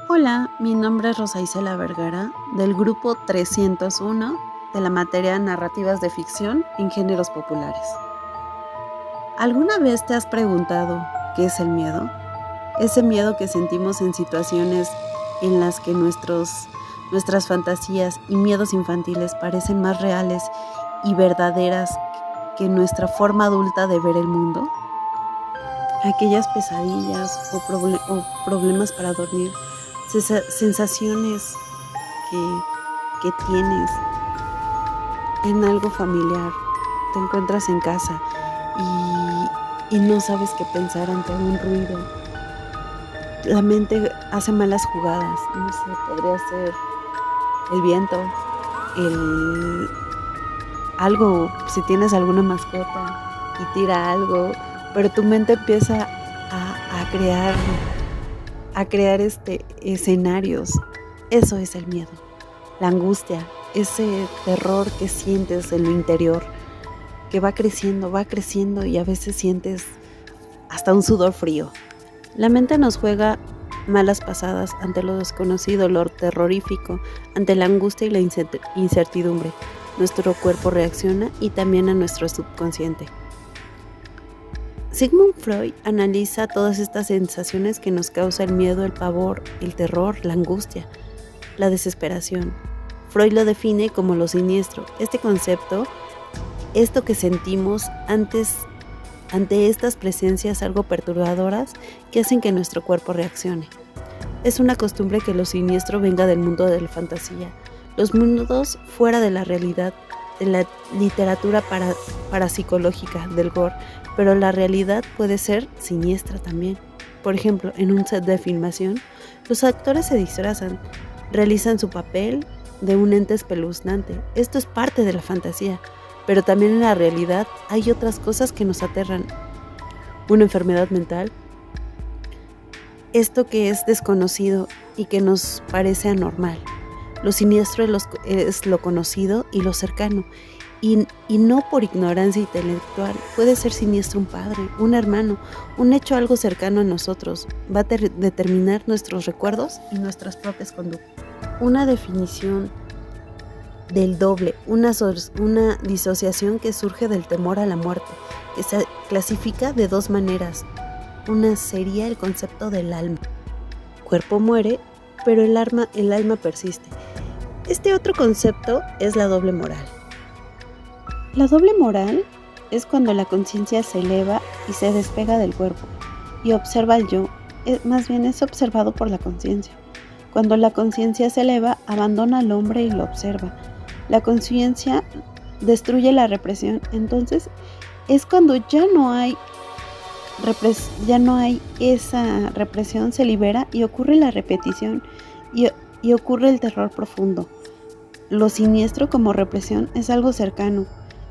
Hola, mi nombre es Rosa Isela Vergara, del grupo 301 de la materia Narrativas de Ficción en Géneros Populares. ¿Alguna vez te has preguntado qué es el miedo? Ese miedo que sentimos en situaciones en las que nuestras fantasías y miedos infantiles parecen más reales y verdaderas que nuestra forma adulta de ver el mundo. Aquellas pesadillas o problemas para dormir, sensaciones que tienes en algo familiar. Te encuentras en casa y no sabes qué pensar ante un ruido. La mente hace malas jugadas. No sé, podría ser el viento, el algo, si tienes alguna mascota y tira algo, pero tu mente empieza a crear escenarios. Eso es el miedo, la angustia, ese terror que sientes en lo interior, que va creciendo y a veces sientes hasta un sudor frío. La mente nos juega malas pasadas ante lo desconocido, lo terrorífico, ante la angustia y la incertidumbre. Nuestro cuerpo reacciona y también a nuestro subconsciente. Sigmund Freud analiza todas estas sensaciones que nos causa el miedo, el pavor, el terror, la angustia, la desesperación. Freud lo define como lo siniestro. Este concepto, esto que sentimos ante estas presencias algo perturbadoras que hacen que nuestro cuerpo reaccione. Es una costumbre que lo siniestro venga del mundo de la fantasía, los mundos fuera de la realidad, de la literatura parapsicológica, del gore, pero la realidad puede ser siniestra también. Por ejemplo, en un set de filmación, los actores se disfrazan, realizan su papel de un ente espeluznante. Esto es parte de la fantasía, pero también en la realidad hay otras cosas que nos aterran. Una enfermedad mental, esto que es desconocido y que nos parece anormal. Lo siniestro es lo conocido y lo cercano, y no por ignorancia intelectual. Puede ser siniestro un padre, un hermano, un hecho algo cercano a nosotros. Va a determinar nuestros recuerdos y nuestras propias conductas. Una definición del doble, una disociación que surge del temor a la muerte, que se clasifica de dos maneras. Una sería el concepto del alma. El cuerpo muere, pero el alma persiste. Este otro concepto es la doble moral. La doble moral es cuando la conciencia se eleva y se despega del cuerpo y observa al yo, más bien es observado por la conciencia. Cuando la conciencia se eleva, abandona al hombre y lo observa. La conciencia destruye la represión, entonces es cuando ya no hay esa represión, se libera y ocurre la repetición y ocurre el terror profundo. Lo siniestro como represión es algo cercano,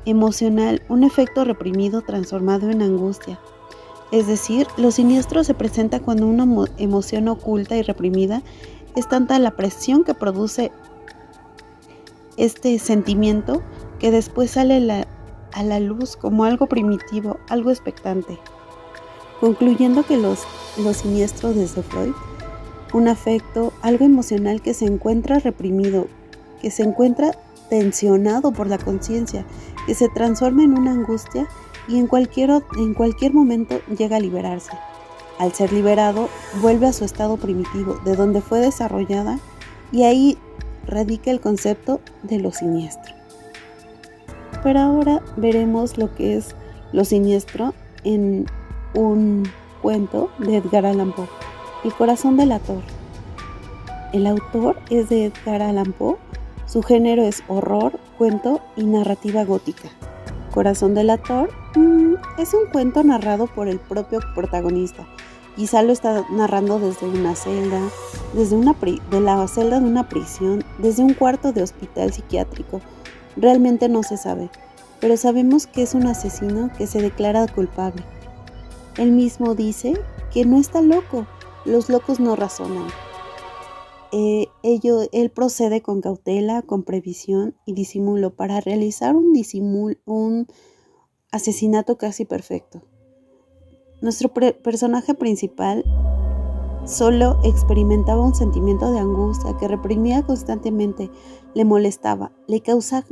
emocional, un efecto reprimido transformado en angustia. Es decir, lo siniestro se presenta cuando una emoción oculta y reprimida es tanta la presión que produce este sentimiento que después sale a la luz como algo primitivo, algo expectante. Concluyendo que lo siniestro desde Freud, un afecto, algo emocional que se encuentra reprimido, que se encuentra tensionado por la conciencia, que se transforma en una angustia y en cualquier momento llega a liberarse. Al ser liberado, vuelve a su estado primitivo, de donde fue desarrollada, y ahí radica el concepto de lo siniestro. Pero ahora veremos lo que es lo siniestro en un cuento de Edgar Allan Poe, El corazón del autor. El autor es de Edgar Allan Poe, su género es horror, cuento y narrativa gótica. Corazón del autor es un cuento narrado por el propio protagonista. Quizá lo está narrando desde una celda, de la celda de una prisión, desde un cuarto de hospital psiquiátrico. Realmente no se sabe, pero sabemos que es un asesino que se declara culpable. Él mismo dice que no está loco, los locos no razonan. Él procede con cautela, con previsión y disimulo para realizar un asesinato casi perfecto. Nuestro personaje principal Solo experimentaba un sentimiento de angustia que reprimía constantemente, le molestaba, le causaba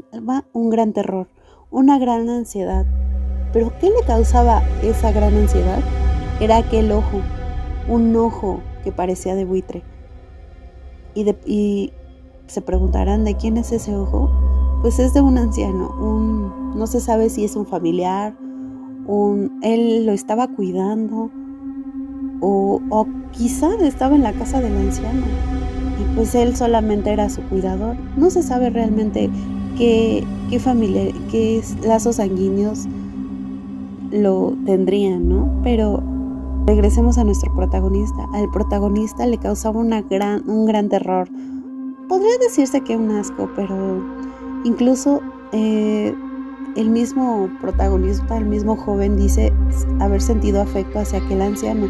un gran terror, una gran ansiedad. ¿Pero qué le causaba esa gran ansiedad? Era aquel ojo, un ojo que parecía de buitre. Y se preguntarán, ¿de quién es ese ojo? Pues es de un anciano, no se sabe si es un familiar, él lo estaba cuidando, o quizá estaba en la casa del anciano y pues él solamente era su cuidador. No se sabe realmente qué familia, qué lazos sanguíneos lo tendrían, ¿no? Pero regresemos a nuestro protagonista. Al protagonista le causaba un gran terror. Podría decirse que un asco, pero incluso el mismo protagonista, el mismo joven, dice haber sentido afecto hacia aquel anciano.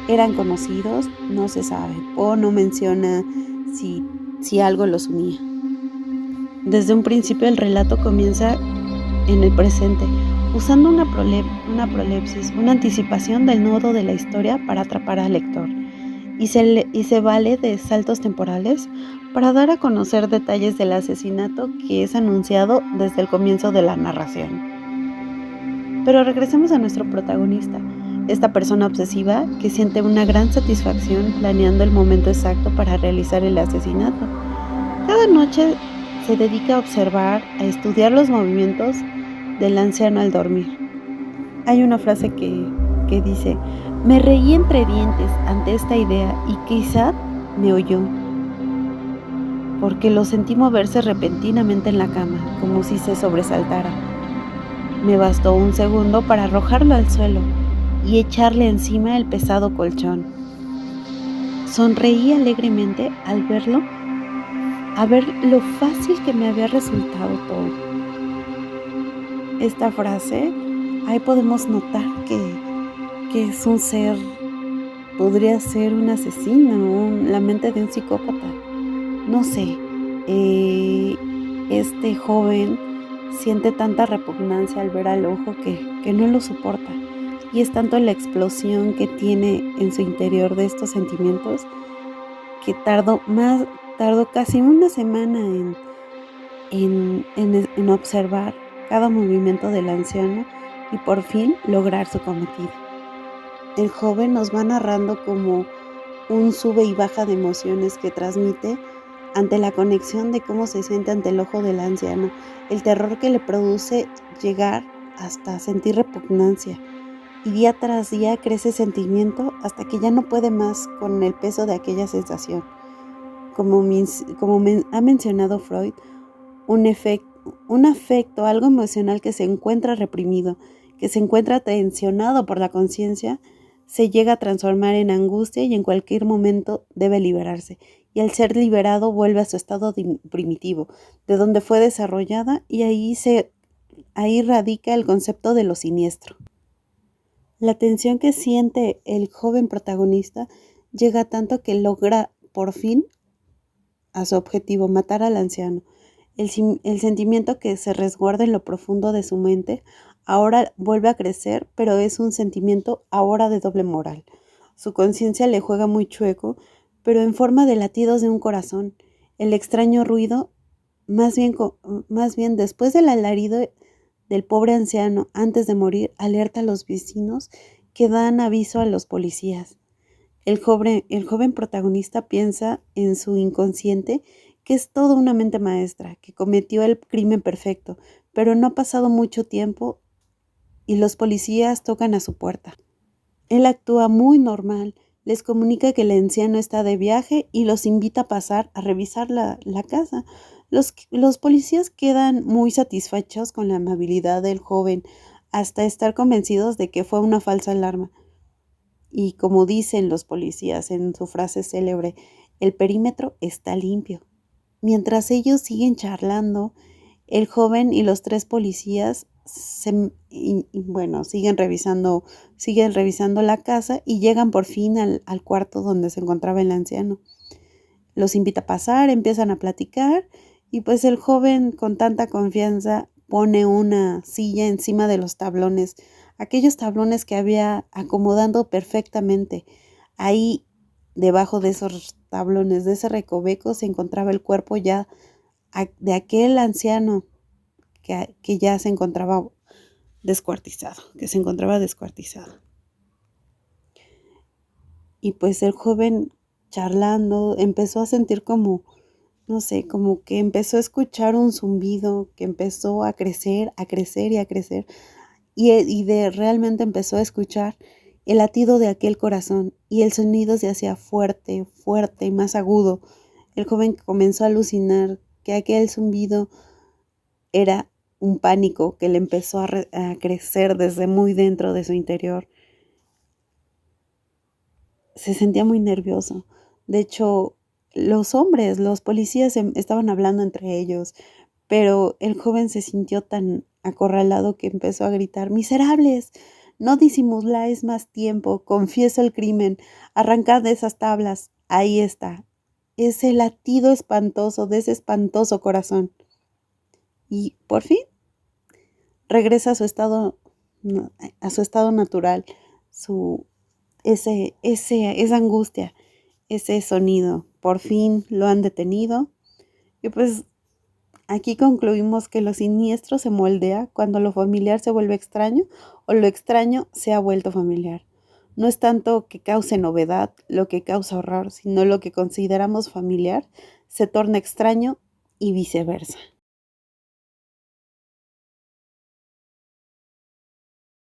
¿Eran conocidos? No se sabe, o no menciona si algo los unía. Desde un principio el relato comienza en el presente, usando una prolepsis, una anticipación del nudo de la historia para atrapar al lector, y se vale de saltos temporales para dar a conocer detalles del asesinato que es anunciado desde el comienzo de la narración. Pero regresemos a nuestro protagonista, esta persona obsesiva que siente una gran satisfacción planeando el momento exacto para realizar el asesinato. Cada noche se dedica a observar, a estudiar los movimientos del anciano al dormir. Hay una frase que dice: me reí entre dientes ante esta idea y quizá me oyó, porque lo sentí moverse repentinamente en la cama, como si se sobresaltara. Me bastó un segundo para arrojarlo al suelo y echarle encima el pesado colchón. Sonreí alegremente al verlo, a ver lo fácil que me había resultado todo. Esta frase, ahí podemos notar que es un ser, podría ser un asesino, la mente de un psicópata. No sé, este joven siente tanta repugnancia al ver al ojo que no lo soporta. Y es tanto la explosión que tiene en su interior de estos sentimientos que tardó casi una semana en observar cada movimiento del anciano y por fin lograr su cometido. El joven nos va narrando como un sube y baja de emociones que transmite ante la conexión de cómo se siente ante el ojo del anciano, el terror que le produce llegar hasta sentir repugnancia. Y día tras día crece sentimiento hasta que ya no puede más con el peso de aquella sensación. Como ha mencionado Freud, un afecto, algo emocional que se encuentra reprimido, que se encuentra tensionado por la conciencia, se llega a transformar en angustia y en cualquier momento debe liberarse. Y al ser liberado vuelve a su estado primitivo, de donde fue desarrollada, y ahí radica el concepto de lo siniestro. La tensión que siente el joven protagonista llega tanto que logra por fin a su objetivo, matar al anciano. El sentimiento que se resguarda en lo profundo de su mente ahora vuelve a crecer, pero es un sentimiento ahora de doble moral. Su conciencia le juega muy chueco, pero en forma de latidos de un corazón. El extraño ruido, más bien después del alarido del pobre anciano antes de morir, alerta a los vecinos que dan aviso a los policías. El joven protagonista piensa en su inconsciente que es toda una mente maestra, que cometió el crimen perfecto, pero no ha pasado mucho tiempo y los policías tocan a su puerta. Él actúa muy normal, les comunica que el anciano está de viaje y los invita a pasar a revisar la casa. Los policías quedan muy satisfechos con la amabilidad del joven, hasta estar convencidos de que fue una falsa alarma. Y como dicen los policías en su frase célebre, el perímetro está limpio. Mientras ellos siguen charlando, el joven y los 3 policías siguen revisando la casa y llegan por fin al cuarto donde se encontraba el anciano. Los invita a pasar, empiezan a platicar y pues el joven con tanta confianza pone una silla encima de los tablones, aquellos tablones que había acomodando perfectamente. Ahí debajo de esos tablones, de ese recoveco, se encontraba el cuerpo ya de aquel anciano que ya se encontraba descuartizado, Y pues el joven, charlando, empezó a sentir como, no sé, como que empezó a escuchar un zumbido que empezó a crecer, a crecer y a crecer. Realmente empezó a escuchar el latido de aquel corazón, y el sonido se hacía fuerte, fuerte y más agudo. El joven comenzó a alucinar que aquel zumbido era un pánico que le empezó a crecer desde muy dentro de su interior. Se sentía muy nervioso. De hecho, los policías estaban hablando entre ellos, pero el joven se sintió tan acorralado que empezó a gritar: «¡Miserables! No disimuláis más tiempo, confieso el crimen, arrancad de esas tablas, ahí está, ese latido espantoso de ese espantoso corazón». Y por fin regresa a su estado natural, su, esa angustia, ese sonido. Por fin lo han detenido. Y pues aquí concluimos que lo siniestro se moldea cuando lo familiar se vuelve extraño o lo extraño se ha vuelto familiar. No es tanto que cause novedad lo que causa horror, sino lo que consideramos familiar se torna extraño y viceversa.